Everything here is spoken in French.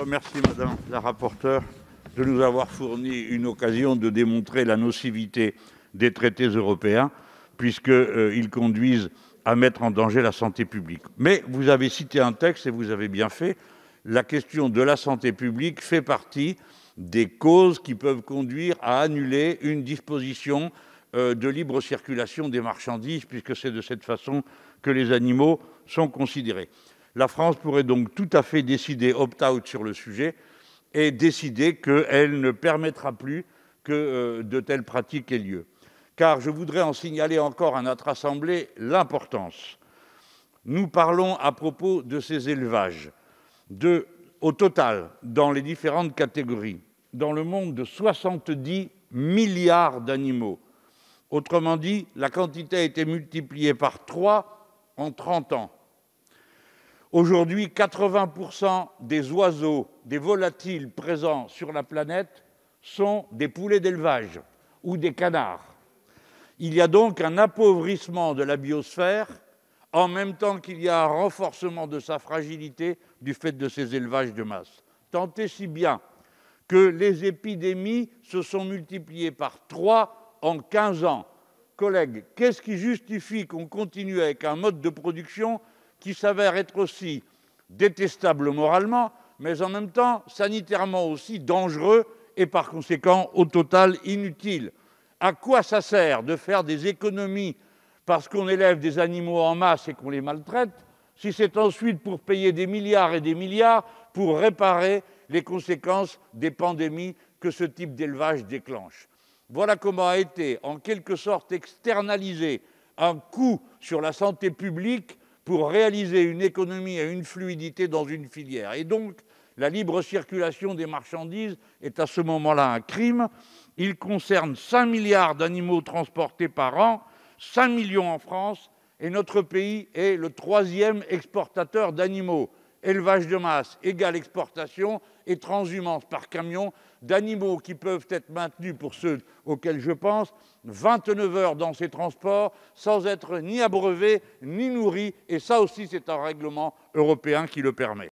remercie Madame la rapporteure de nous avoir fourni une occasion de démontrer la nocivité des traités européens, puisqu'ils conduisent à mettre en danger la santé publique. Mais vous avez cité un texte, et vous avez bien fait. La question de la santé publique fait partie des causes qui peuvent conduire à annuler une disposition de libre circulation des marchandises, puisque c'est de cette façon que les animaux sont considérés. La France pourrait donc tout à fait décider opt-out sur le sujet et décider qu'elle ne permettra plus que de telles pratiques aient lieu. Car je voudrais en signaler encore à notre Assemblée l'importance. Nous parlons à propos de ces élevages, au total, dans les différentes catégories, dans le monde, de 70 milliards d'animaux. Autrement dit, la quantité a été multipliée par 3 en 30 ans. Aujourd'hui, 80% des oiseaux, des volatiles présents sur la planète sont des poulets d'élevage ou des canards. Il y a donc un appauvrissement de la biosphère en même temps qu'il y a un renforcement de sa fragilité du fait de ces élevages de masse. Tant et si bien que les épidémies se sont multipliées par 3 en 15 ans. Collègues, qu'est-ce qui justifie qu'on continue avec un mode de production qui s'avère être aussi détestable moralement, mais en même temps sanitairement aussi dangereux et par conséquent au total inutile? À quoi ça sert de faire des économies parce qu'on élève des animaux en masse et qu'on les maltraite, si c'est ensuite pour payer des milliards et des milliards pour réparer les conséquences des pandémies que ce type d'élevage déclenche? Voilà comment a été en quelque sorte externalisé un coût sur la santé publique pour réaliser une économie et une fluidité dans une filière. Et donc, la libre circulation des marchandises est à ce moment-là un crime. Il concerne 5 milliards d'animaux transportés par an, 5 millions en France, et notre pays est le 3e exportateur d'animaux. Élevage de masse égale exportation et transhumance par camion d'animaux qui peuvent être maintenus, pour ceux auxquels je pense, 29 heures dans ces transports sans être ni abreuvés ni nourris. Et ça aussi, c'est un règlement européen qui le permet.